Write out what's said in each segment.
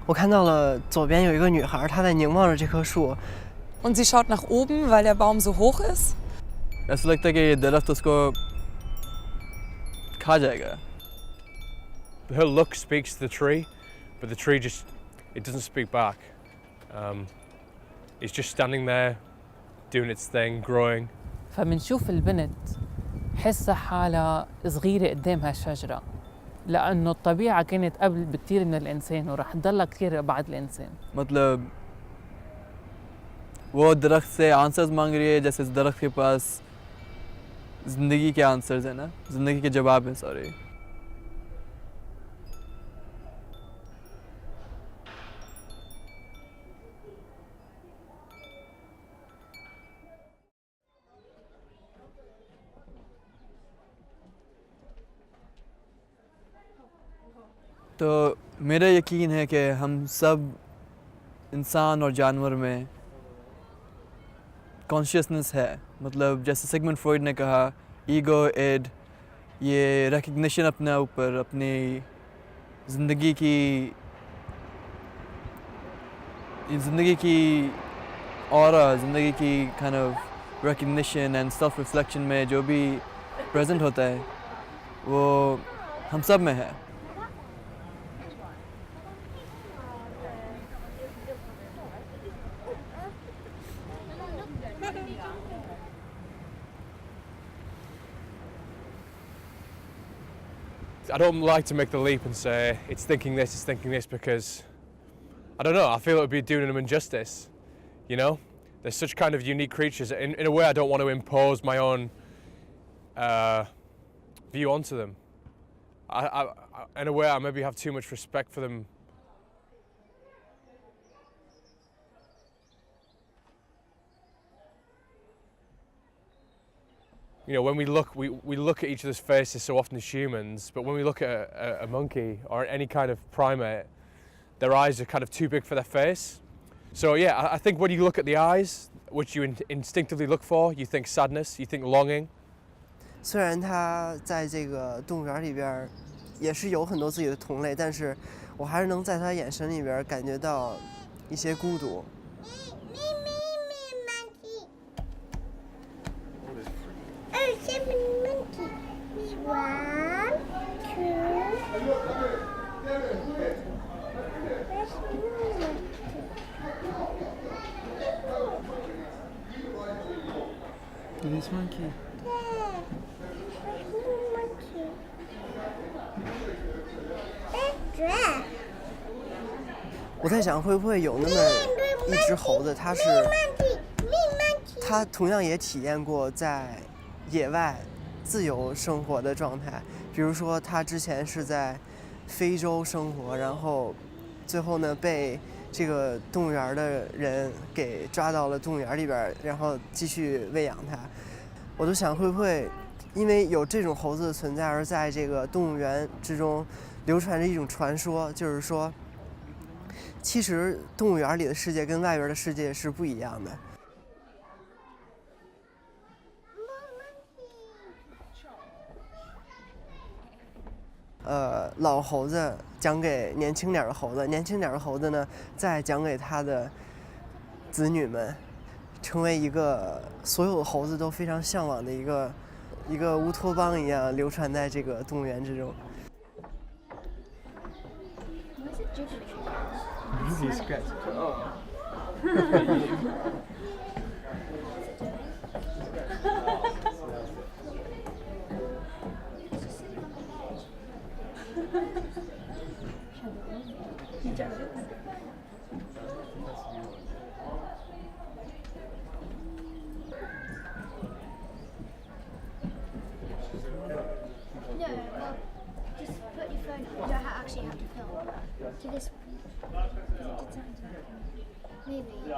我看到了左边有一个女孩，她在凝望着这棵树。Und sie schaut nach oben, weil der Baum so hoch ist. ऐसा लगता है कि ये दरख्त उसको खा जाएगा. Her look speaks to the tree, but the tree it doesn't speak back. It's just standing there, doing its thing, growing. فمنشوف البنت حسها حالها صغيرة قدام هالشجرة لأنه الطبيعة كانت قبل بكتير من الإنسان ورح تضلها كتير بعد الإنسان. मतलब वो दरख्त से आंसर्स मांग रही है जैसे इस दरख्त के पास ज़िंदगी के आंसर्स हैं ना, ज़िंदगी के जवाब हैं, सॉरी. तो मेरा यकीन है कि हम सब इंसान और जानवर में कॉन्शियसनेस है. मतलब जैसे सिगमंड फ्रॉइड ने कहा, ईगो, एड, ये रिकग्निशन अपने ऊपर, अपनी ज़िंदगी की ऑरा, ज़िंदगी की kind of recognition and self reflection में जो भी प्रेजेंट होता है वो हम सब में है. I don't like to make the leap and say it's thinking this because I don't know, I feel it would be doing them injustice, you know? They're such kind of unique creatures. In a way, I don't want to impose my own view onto them. I in a way, I maybe have too much respect for them. You know, when we look at each other's faces so often as humans, but when we look at a monkey or any kind of primate, their eyes are kind of too big for their face. So yeah, I think when you look at the eyes, which you instinctively look for, you think sadness, you think longing. 虽然它在这个动物园里边也是有很多自己的同类，但是我还是能在它眼神里边感觉到一些孤独。This monkey. 我在想，会不会有那么一只猴子，它同样也体验过在野外自由生活的状态。比如说，它之前是在非洲生活，然后最后呢被这个动物园的人给抓到了动物园里边，然后继续喂养它。我都想，会不会因为有这种猴子的存在，而在这个动物园之中流传着一种传说，就是说，其实动物园里的世界跟外边的世界是不一样的。老猴子讲给年轻点的猴子，年轻点的猴子呢，再讲给他的子女们，成为一个所有猴子都非常向往的一个乌托邦一样，流传在这个动物园之中。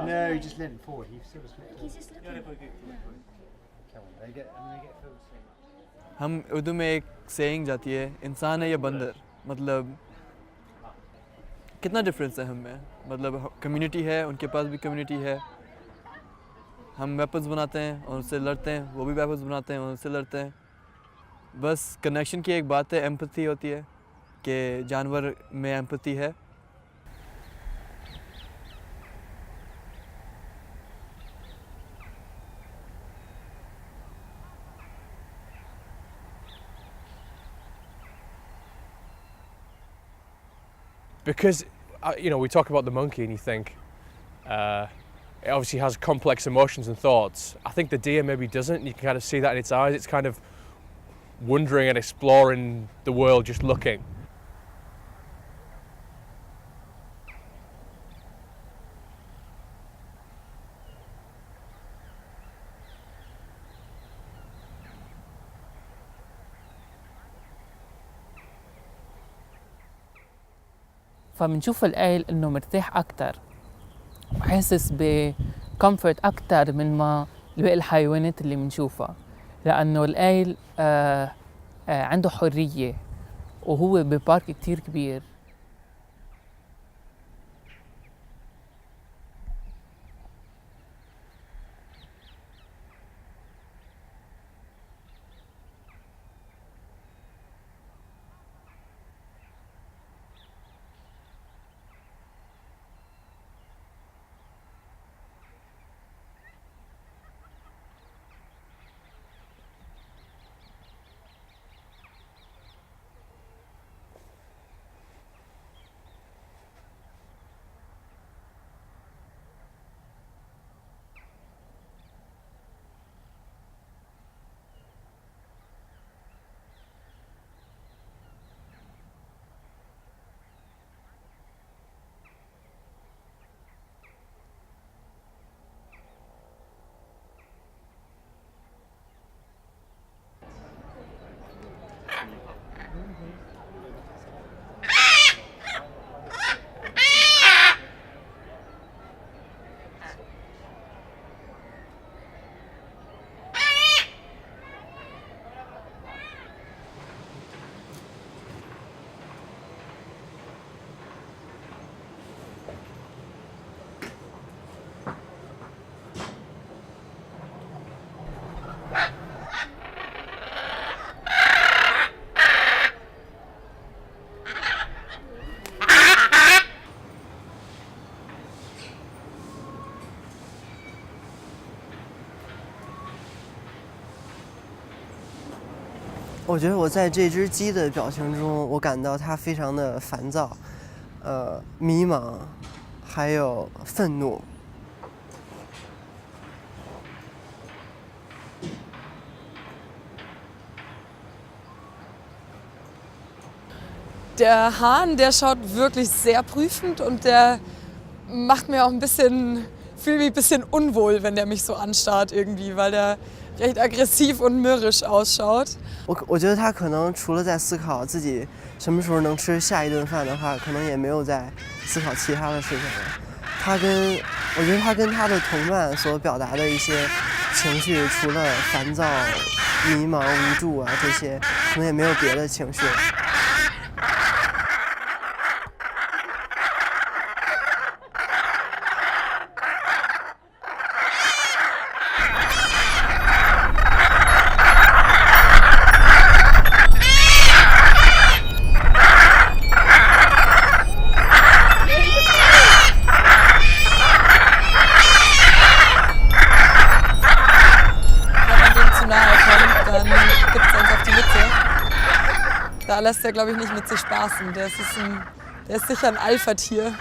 No, he just leant forward. He still was looking. He's just looking. Come on, they get food. हम उर्दू में एक saying जाती है, इंसान है या बंदर. मतलब कितना डिफरेंस है हम में. मतलब कम्युनिटी है, उनके पास भी कम्युनिटी है. हम वेपन्स बनाते हैं और उससे लड़ते हैं, वो भी वेपन्स बनाते हैं और उससे लड़ते हैं. बस कनेक्शन की एक बात है, एम्पैथी होती है कि जानवर में एम्पैथी है. because you know, we talk about the monkey and you think it obviously has complex emotions and thoughts. I think the deer maybe doesn't. You can kind of see that in its eyes. It's kind of wondering and exploring the world, just looking. فبنشوف القايل إنه مرتاح أكتر وحاسس بكمفورت أكتر من ما باقي الحيوانات اللي بنشوفها، لأنه القايل عنده حرية وهو ببارك كتير كبير.我觉得我在这只鸡的表情中，我感到它非常的烦躁、迷茫，还有愤怒。Der Hahn, der schaut wirklich sehr prüfend und der macht mir auch ein bisschen, fühle mich ein bisschen unwohl, wenn der mich so anstarrt irgendwie, weil der recht aggressiv und mürrisch ausschaut. 我觉得他可能除了在思考自己什么时候能吃下一顿饭的话，可能也没有在思考其他的事情了。我觉得他跟他的同伴所表达的一些情绪，除了烦躁、迷茫、无助啊这些，可能也没有别的情绪。Da lässt er, glaube ich, nicht mit sich spaßen. Der ist sicher ein Alpha-Tier.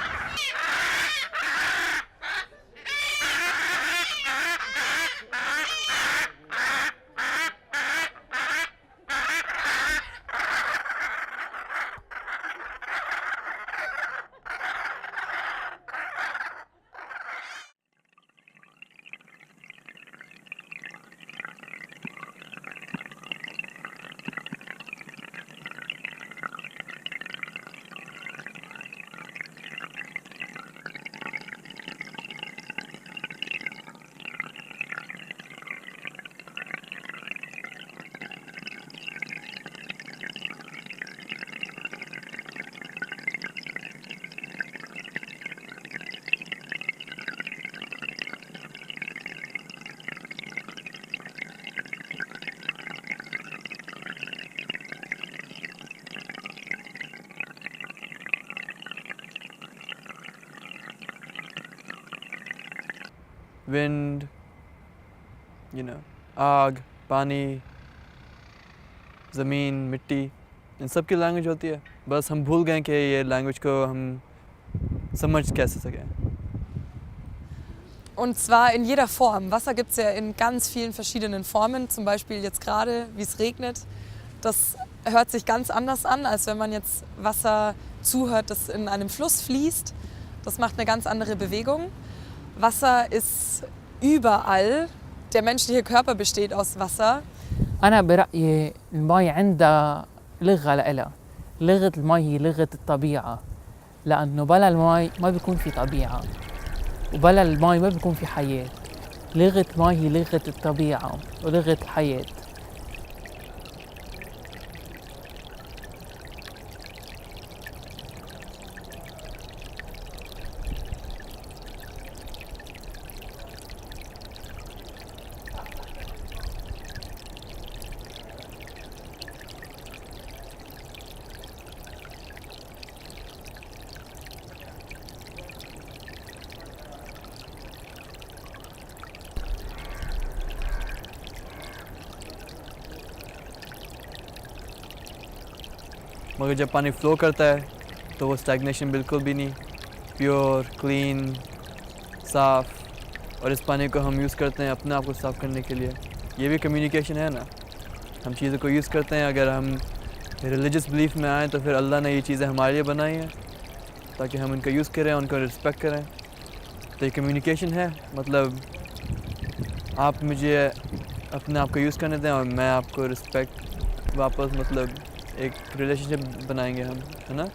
Wind, you know, आग, पानी, ज़मीन, मिट्टी, इन सब की language होती है, बस हम भूल गए कि ये लैंग्वेज को हम समझ कैसे सकें. Und zwar in jeder Form. Wasser gibt es ja in ganz vielen verschiedenen Formen. Zum Beispiel jetzt gerade, wie es regnet. Das hört sich ganz anders an, als wenn man jetzt Wasser zuhört, das in einem Fluss fließt. Das macht eine ganz andere Bewegung. Wasser ist überall. Der menschliche Körper besteht aus Wasser. أنا برأيي المي عندها لغة لإلها. لغة المي هي لغة الطبيعة، لأنه بلا المي ما بيكون في طبيعة، وبلا المي ما بيكون في حياة. لغة المي هي لغة الطبيعة ولغة الحياة. मगर जब पानी flow करता है तो वो stagnation बिल्कुल भी नहीं, प्योर, क्लीन, साफ़, और इस पानी को हम यूज़ करते हैं अपने आप को साफ़ करने के लिए. ये भी कम्युनिकेशन है ना. हम चीज़ों को यूज़ करते हैं. अगर हम रिलीजियस बिलीफ में आएँ तो फिर अल्लाह ने ये चीज़ें हमारे लिए बनाई हैं ताकि हम उनका यूज़ करें, उनको रिस्पेक्ट करें. तो ये कम्युनिकेशन है. मतलब आप मुझे अपने आप को यूज़ करने दें और मैं आपको रिस्पेक्ट वापस, मतलब एक रिलेशनशिप बनाएंगे हम, है ना.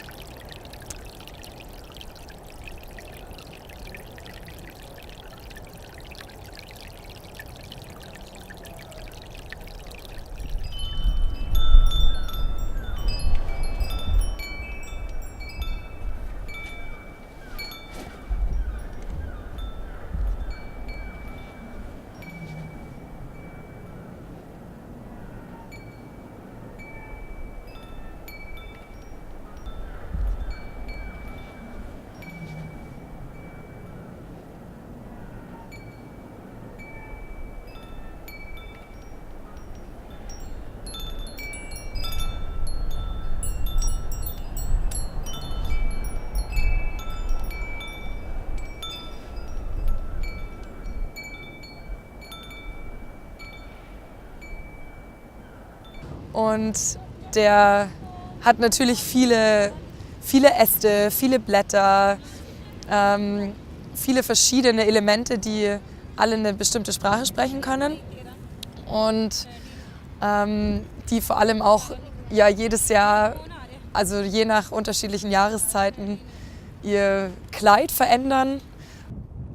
Und der hat natürlich viele Äste, viele Blätter, viele verschiedene Elemente, die alle eine bestimmte Sprache sprechen können und die vor allem auch ja, jedes Jahr, also je nach unterschiedlichen Jahreszeiten, ihr Kleid verändern.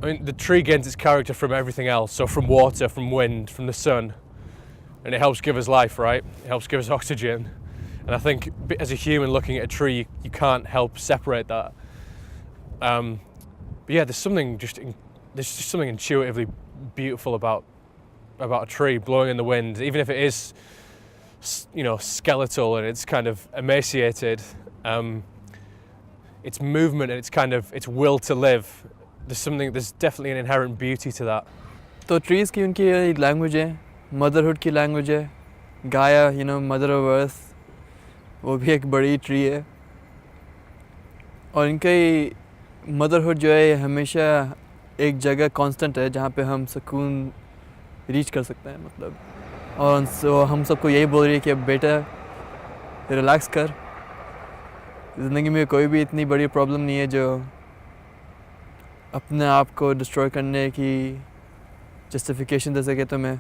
I mean, the tree gains its character from everything else, so from water, from wind, from the sun. And it helps give us life, right? It helps give us oxygen. And I think as a human looking at a tree, you can't help separate that. But yeah, there's just something intuitively beautiful about a tree blowing in the wind, even if it is, you know, skeletal and it's kind of emaciated. Its movement and its will to live. There's definitely an inherent beauty to that. तो trees की उनकी language है, motherhood की language है. गाया, you know, mother of earth, वो भी एक बड़ी ट्री है. और इनकी मदरहुड जो है हमेशा एक जगह कांस्टेंट है जहाँ पे हम सुकून रीच कर सकते हैं, मतलब. और हम सबको यही बोल रही है कि बेटा रिलैक्स कर. ज़िंदगी में कोई भी इतनी बड़ी प्रॉब्लम नहीं है जो अपने आप को डिस्ट्रॉय करने की जस्टिफिकेशन दे सके तुम्हें.